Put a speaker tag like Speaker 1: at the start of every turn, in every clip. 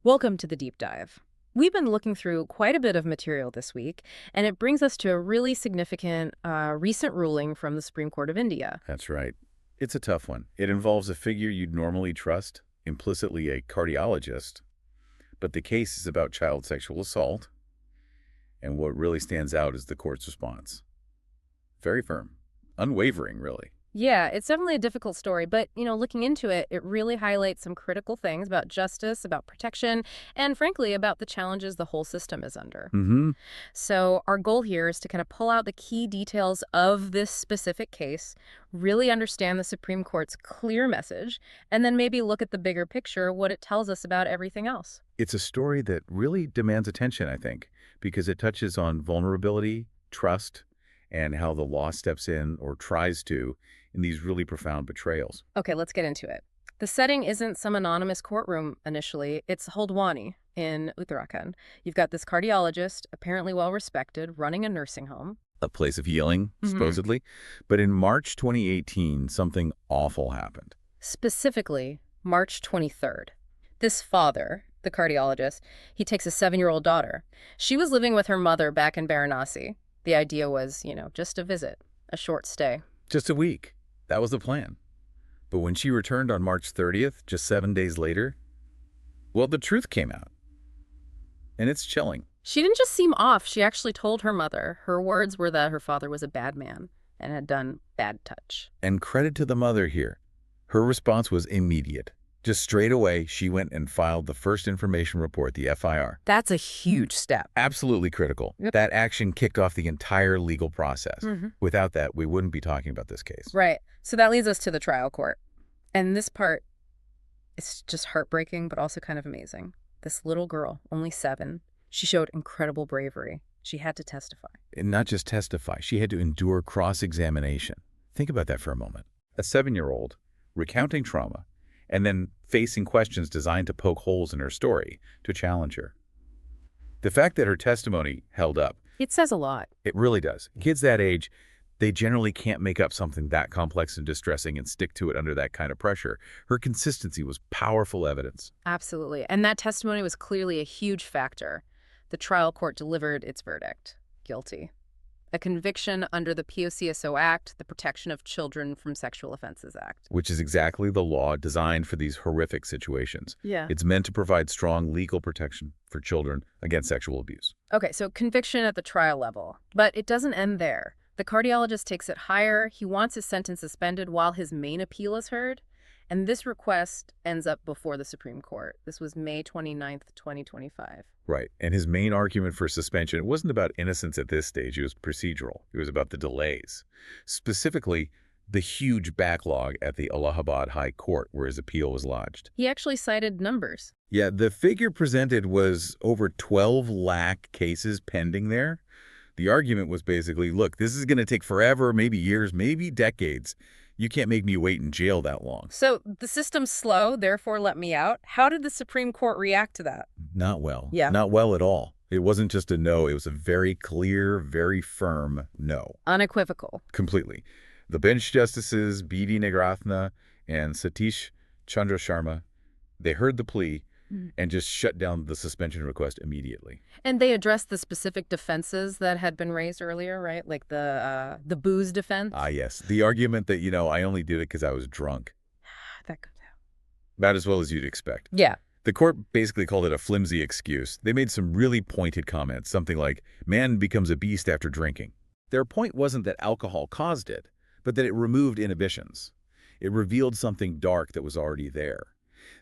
Speaker 1: Welcome to the deep dive. We've been looking through quite a bit of material this week, and it brings us to a really significant recent ruling from the Supreme Court of India.
Speaker 2: That's right. It's a tough one. It involves a figure you'd normally trust, implicitly a cardiologist, but the case is about child sexual assault, and what really stands out is the court's response. Very firm. Unwavering, really.
Speaker 1: Yeah, it's definitely a difficult story, but, looking into it, it really highlights some critical things about justice, about protection, and frankly, about the challenges the whole system is under.
Speaker 2: Mm-hmm.
Speaker 1: So our goal here is to kind of pull out the key details of this specific case, really understand the Supreme Court's clear message, and then maybe look at the bigger picture, what it tells us about everything else.
Speaker 2: It's a story that really demands attention, I think, because it touches on vulnerability, trust, and how the law steps in or tries to in these really profound betrayals.
Speaker 1: Okay, let's get into it. The setting isn't some anonymous courtroom initially. It's Haldwani in Uttarakhand. You've got this cardiologist, apparently well respected, running a nursing home.
Speaker 2: A place of healing, supposedly. But in March 2018, something awful happened.
Speaker 1: Specifically, March 23rd. This father, the cardiologist, he takes a 7-year-old daughter. She was living with her mother back in Varanasi. The idea was, just a visit, a short stay.
Speaker 2: Just a week. That was the plan. But when she returned on March 30th, just 7 days later, well, the truth came out. And it's chilling.
Speaker 1: She didn't just seem off. She actually told her mother. Her words were that her father was a bad man and had done bad touch.
Speaker 2: And credit to the mother here. Her response was immediate. Just straight away, she went and filed the first information report, the FIR.
Speaker 1: That's a huge step.
Speaker 2: Absolutely critical.
Speaker 1: Yep.
Speaker 2: That action kicked off the entire legal process. Without that, we wouldn't be talking about this case.
Speaker 1: Right. So that leads us to the trial court. And this part is just heartbreaking, but also kind of amazing. This little girl, only 7, she showed incredible bravery. She had to testify.
Speaker 2: And not just testify, she had to endure cross-examination. Think about that for a moment. A 7-year-old recounting trauma and then facing questions designed to poke holes in her story, to challenge her. The fact that her testimony held up,
Speaker 1: It says a lot.
Speaker 2: it really does. Kids that age, they generally can't make up something that complex and distressing and stick to it under that kind of pressure. Her consistency was powerful evidence.
Speaker 1: Absolutely. And that testimony was clearly a huge factor. The trial court delivered its verdict. Guilty. A conviction under the POCSO Act, the Protection of Children from Sexual Offenses Act.
Speaker 2: Which is exactly the law designed for these horrific situations.
Speaker 1: Yeah.
Speaker 2: It's meant to provide strong legal protection for children against sexual abuse.
Speaker 1: Okay, so conviction at the trial level. But it doesn't end there. The cardiologist takes it higher. He wants his sentence suspended while his main appeal is heard. And this request ends up before the Supreme Court. This was May 29th, 2025.
Speaker 2: Right. And his main argument for suspension, it wasn't about innocence at this stage. It was procedural. It was about the delays. Specifically, the huge backlog at the Allahabad High Court where his appeal was lodged.
Speaker 1: He actually cited numbers.
Speaker 2: Yeah, the figure presented was over 12 lakh cases pending there. The argument was basically, look, this is going to take forever, maybe years, maybe decades. You can't make me wait in jail that long.
Speaker 1: So the system's slow, therefore let me out. How did the Supreme Court react to that?
Speaker 2: Not well.
Speaker 1: Yeah.
Speaker 2: Not well at all. It wasn't just a no. It was a very clear, very firm no.
Speaker 1: Unequivocal.
Speaker 2: Completely. The bench justices, B.D. Nagarathna and Satish Chandra Sharma, they heard the plea and just shut down the suspension request immediately.
Speaker 1: And they addressed the specific defenses that had been raised earlier, right? Like the booze defense.
Speaker 2: Ah, yes. The argument that, I only did it because I was drunk.
Speaker 1: That comes out.
Speaker 2: About as well as you'd expect.
Speaker 1: Yeah.
Speaker 2: The court basically called it a flimsy excuse. They made some really pointed comments, something like, man becomes a beast after drinking. Their point wasn't that alcohol caused it, but that it removed inhibitions. It revealed something dark that was already there.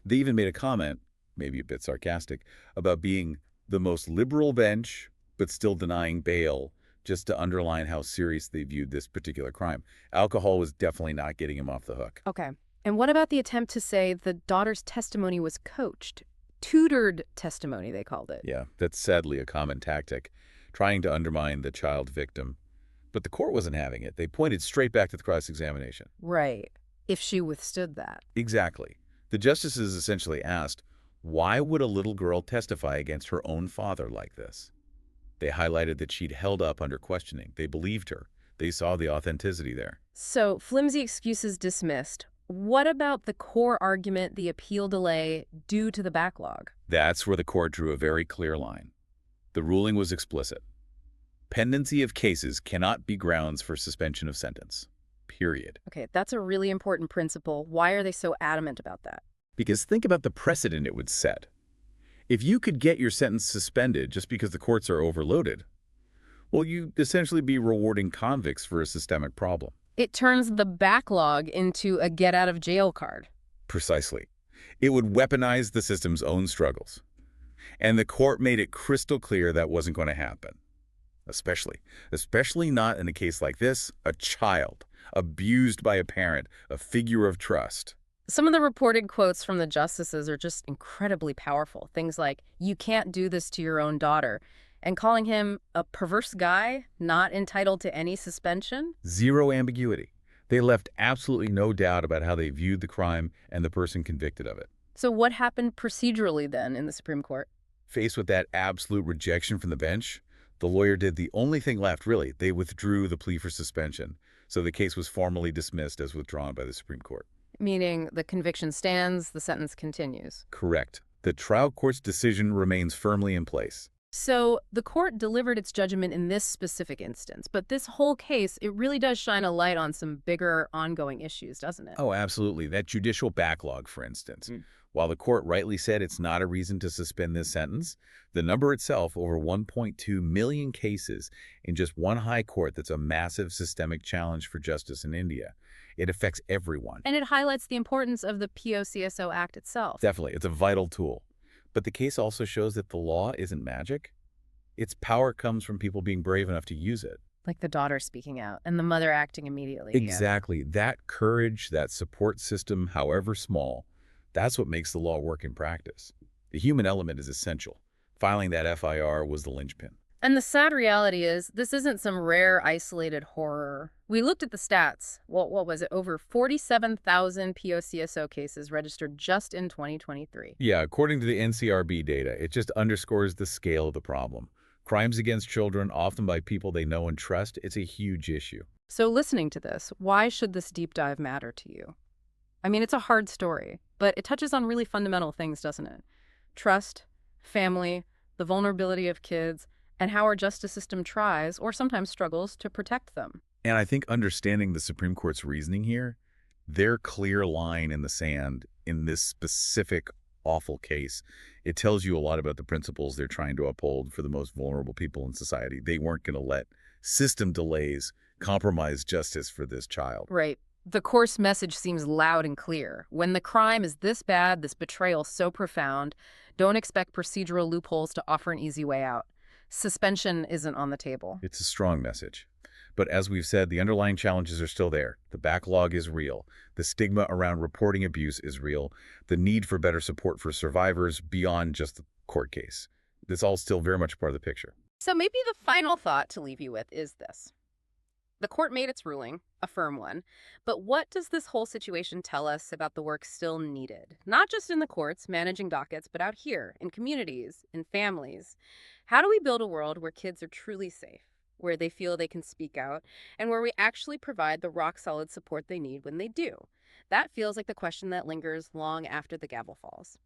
Speaker 2: They even made a comment, maybe a bit sarcastic, about being the most liberal bench, but still denying bail, just to underline how serious they viewed this particular crime. Alcohol was definitely not getting him off the hook.
Speaker 1: Okay. And what about the attempt to say the daughter's testimony was coached? Tutored testimony, they called it.
Speaker 2: Yeah, that's sadly a common tactic, trying to undermine the child victim. But the court wasn't having it. They pointed straight back to the cross-examination.
Speaker 1: Right. If she withstood that.
Speaker 2: Exactly. The justices essentially asked, why would a little girl testify against her own father like this? They highlighted that she'd held up under questioning. They believed her. They saw the authenticity there.
Speaker 1: So, flimsy excuses dismissed. What about the core argument, the appeal delay due to the backlog?
Speaker 2: That's where the court drew a very clear line. The ruling was explicit. Pendency of cases cannot be grounds for suspension of sentence. Period.
Speaker 1: Okay, that's a really important principle. Why are they so adamant about that?
Speaker 2: Because think about the precedent it would set. If you could get your sentence suspended just because the courts are overloaded, well, you'd essentially be rewarding convicts for a systemic problem.
Speaker 1: It turns the backlog into a get-out-of-jail card.
Speaker 2: Precisely. It would weaponize the system's own struggles. And the court made it crystal clear that wasn't going to happen. Especially not in a case like this, a child, abused by a parent, a figure of trust.
Speaker 1: Some of the reported quotes from the justices are just incredibly powerful. Things like, "You can't do this to your own daughter," and calling him a perverse guy not entitled to any suspension.
Speaker 2: Zero ambiguity. They left absolutely no doubt about how they viewed the crime and the person convicted of it.
Speaker 1: So what happened procedurally then in the Supreme Court?
Speaker 2: Faced with that absolute rejection from the bench, the lawyer did the only thing left, really. They withdrew the plea for suspension. So the case was formally dismissed as withdrawn by the Supreme Court.
Speaker 1: Meaning the conviction stands, the sentence continues.
Speaker 2: Correct. The trial court's decision remains firmly in place.
Speaker 1: So the court delivered its judgment in this specific instance, but this whole case, it really does shine a light on some bigger ongoing issues, doesn't it?
Speaker 2: Oh, absolutely. That judicial backlog, for instance. While the court rightly said it's not a reason to suspend this sentence, the number itself, over 1.2 million cases in just one high court, that's a massive systemic challenge for justice in India. It affects everyone.
Speaker 1: And it highlights the importance of the POCSO Act itself.
Speaker 2: Definitely. It's a vital tool. But the case also shows that the law isn't magic. Its power comes from people being brave enough to use it.
Speaker 1: Like the daughter speaking out and the mother acting immediately.
Speaker 2: Exactly. That courage, that support system, however small, that's what makes the law work in practice. The human element is essential. Filing that FIR was the linchpin.
Speaker 1: And the sad reality is, this isn't some rare, isolated horror. We looked at the stats. What was it? Over 47,000 POCSO cases registered just in 2023.
Speaker 2: Yeah, according to the NCRB data, it just underscores the scale of the problem. Crimes against children, often by people they know and trust, it's a huge issue.
Speaker 1: So listening to this, why should this deep dive matter to you? I mean, it's a hard story, but it touches on really fundamental things, doesn't it? Trust, family, the vulnerability of kids, and how our justice system tries, or sometimes struggles, to protect them.
Speaker 2: And I think understanding the Supreme Court's reasoning here, their clear line in the sand in this specific awful case, it tells you a lot about the principles they're trying to uphold for the most vulnerable people in society. They weren't going to let system delays compromise justice for this child.
Speaker 1: Right. The court's message seems loud and clear. When the crime is this bad, this betrayal so profound, don't expect procedural loopholes to offer an easy way out. Suspension isn't on the table.
Speaker 2: It's a strong message. But as we've said, the underlying challenges are still there. The backlog is real. The stigma around reporting abuse is real. The need for better support for survivors beyond just the court case. It's all still very much part of the picture.
Speaker 1: So maybe the final thought to leave you with is this. The court made its ruling, a firm one, but what does this whole situation tell us about the work still needed? Not just in the courts, managing dockets, but out here, in communities, in families. How do we build a world where kids are truly safe, where they feel they can speak out, and where we actually provide the rock-solid support they need when they do? That feels like the question that lingers long after the gavel falls.